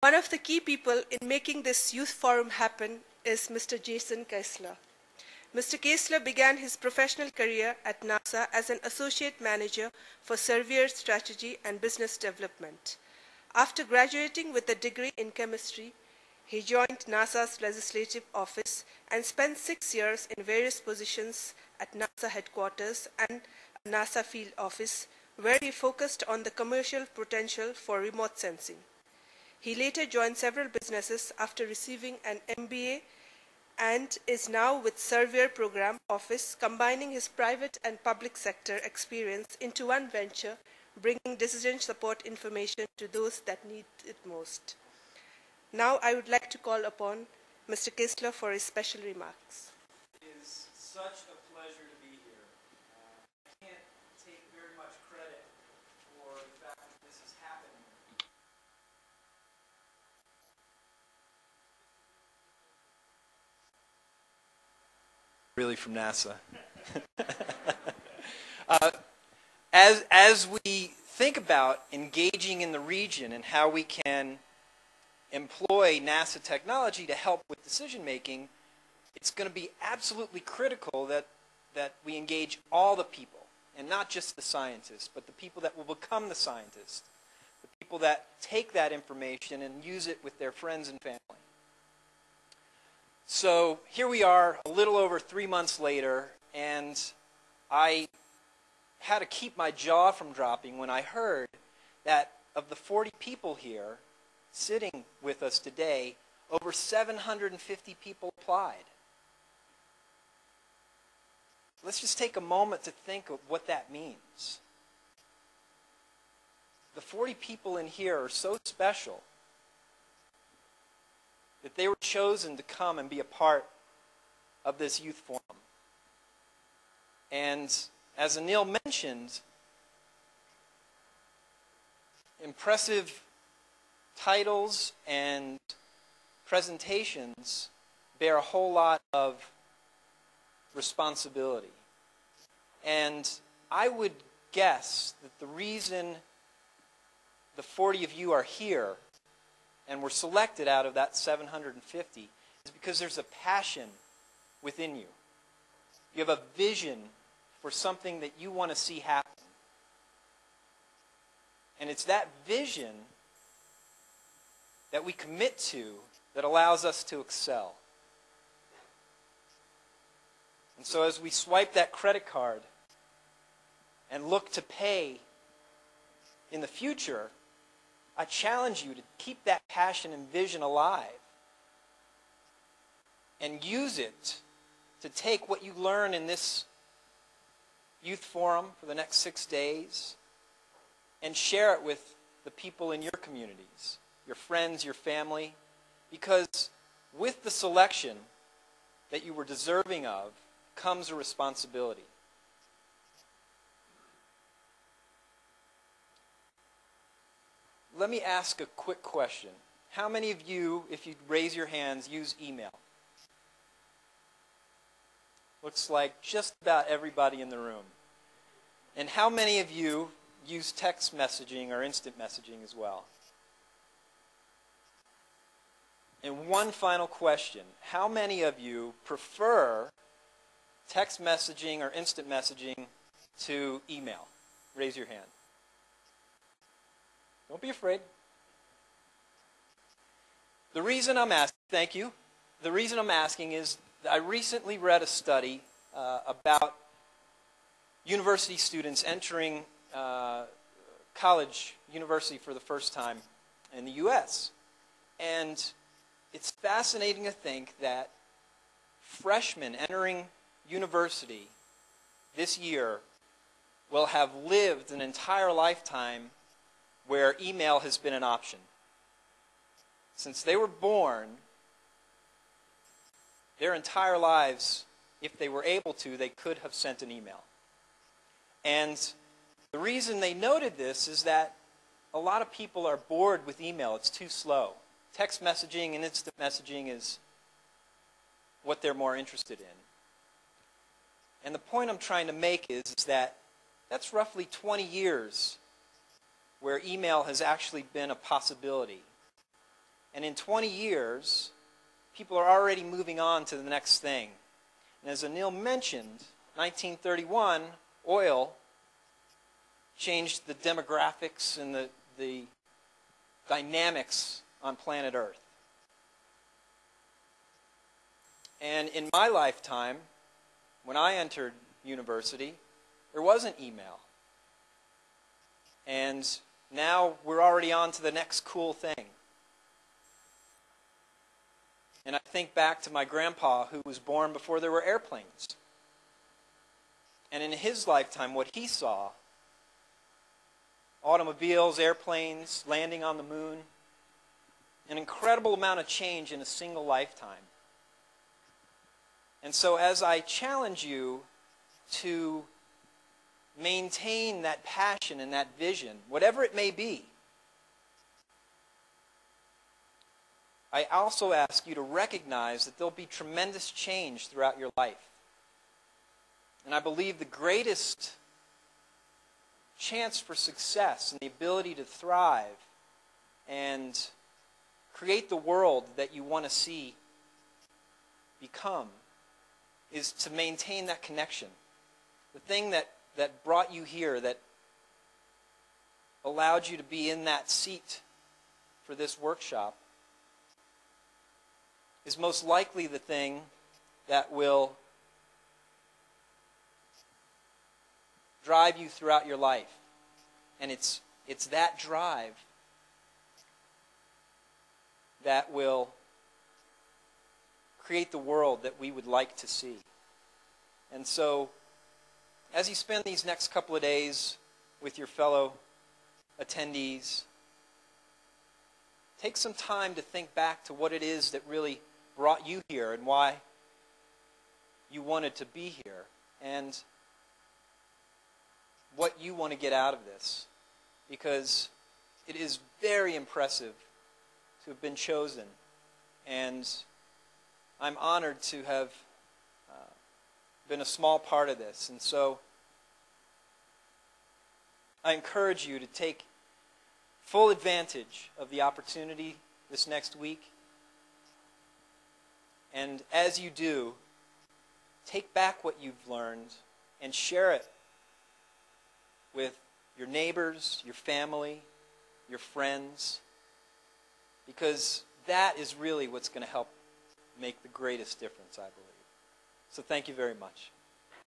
One of the key people in making this youth forum happen is Mr. Jason Kessler. Mr. Kessler began his professional career at NASA as an associate manager for Surveyor Strategy and Business Development. After graduating with a degree in chemistry, he joined NASA's Legislative Office and spent 6 years in various positions at NASA headquarters and NASA field office, where he focused on the commercial potential for remote sensing. He later joined several businesses after receiving an MBA and is now with Surveyor Program Office, combining his private and public sector experience into one venture, bringing decision support information to those that need it most. Now I would like to call upon Mr. Kessler for his special remarks. It is such a pleasure to be here. I can't take very much credit for the fact that this is happening. Really from NASA. As we think about engaging in the region and how we can employ NASA technology to help with decision making, it's going to be absolutely critical that we engage all the people, and not just the scientists, but the people that will become the scientists, the people that take that information and use it with their friends and family. So here we are, a little over 3 months later, and I had to keep my jaw from dropping when I heard that of the 40 people here sitting with us today, over 750 people applied. Let's just take a moment to think of what that means. The 40 people in here are so special that they were chosen to come and be a part of this youth forum. And as Anil mentioned, impressive titles and presentations bear a whole lot of responsibility. And I would guess that the reason the 40 of you are here and were selected out of that 750 is because there's a passion within you. You have a vision for something that you want to see happen. And it's that vision that we commit to that allows us to excel. And so as we swipe that credit card and look to pay in the future, I challenge you to keep that passion and vision alive and use it to take what you learn in this youth forum for the next 6 days and share it with the people in your communities, your friends, your family, because with the selection that you were deserving of comes a responsibility. Let me ask a quick question. How many of you, if you raise your hands, use email? Looks like just about everybody in the room. And how many of you use text messaging or instant messaging as well? And one final question. How many of you prefer text messaging or instant messaging to email? Raise your hand. Don't be afraid. The reason I'm asking, thank you. The reason I'm asking is I recently read a study about university students entering university for the first time in the U.S. And it's fascinating to think that freshmen entering university this year will have lived an entire lifetime where email has been an option. Since they were born, their entire lives, if they were able to, they could have sent an email. And the reason they noted this is that a lot of people are bored with email. It's too slow. Text messaging and instant messaging is what they're more interested in. And the point I'm trying to make is that that's roughly 20 years where email has actually been a possibility. And in 20 years, people are already moving on to the next thing. And as Anil mentioned, 1931, oil changed the demographics and the dynamics on planet Earth. And in my lifetime, when I entered university, there wasn't email. And now we're already on to the next cool thing. And I think back to my grandpa, who was born before there were airplanes. And in his lifetime, what he saw, automobiles, airplanes, landing on the moon, an incredible amount of change in a single lifetime. And so as I challenge you to maintain that passion and that vision, whatever it may be, I also ask you to recognize that there'll be tremendous change throughout your life. And I believe the greatest chance for success and the ability to thrive and create the world that you want to see become is to maintain that connection. The thing that brought you here, that allowed you to be in that seat for this workshop, is most likely the thing that will drive you throughout your life. And it's that drive that will create the world that we would like to see. And so, as you spend these next couple of days with your fellow attendees, take some time to think back to what it is that really brought you here and why you wanted to be here, and what you want to get out of this. Because it is very impressive to have been chosen, and I'm honored to have been a small part of this. And so I encourage you to take full advantage of the opportunity this next week. And as you do, take back what you've learned and share it with your neighbors, your family, your friends, because that is really what's going to help make the greatest difference, I believe. So thank you very much.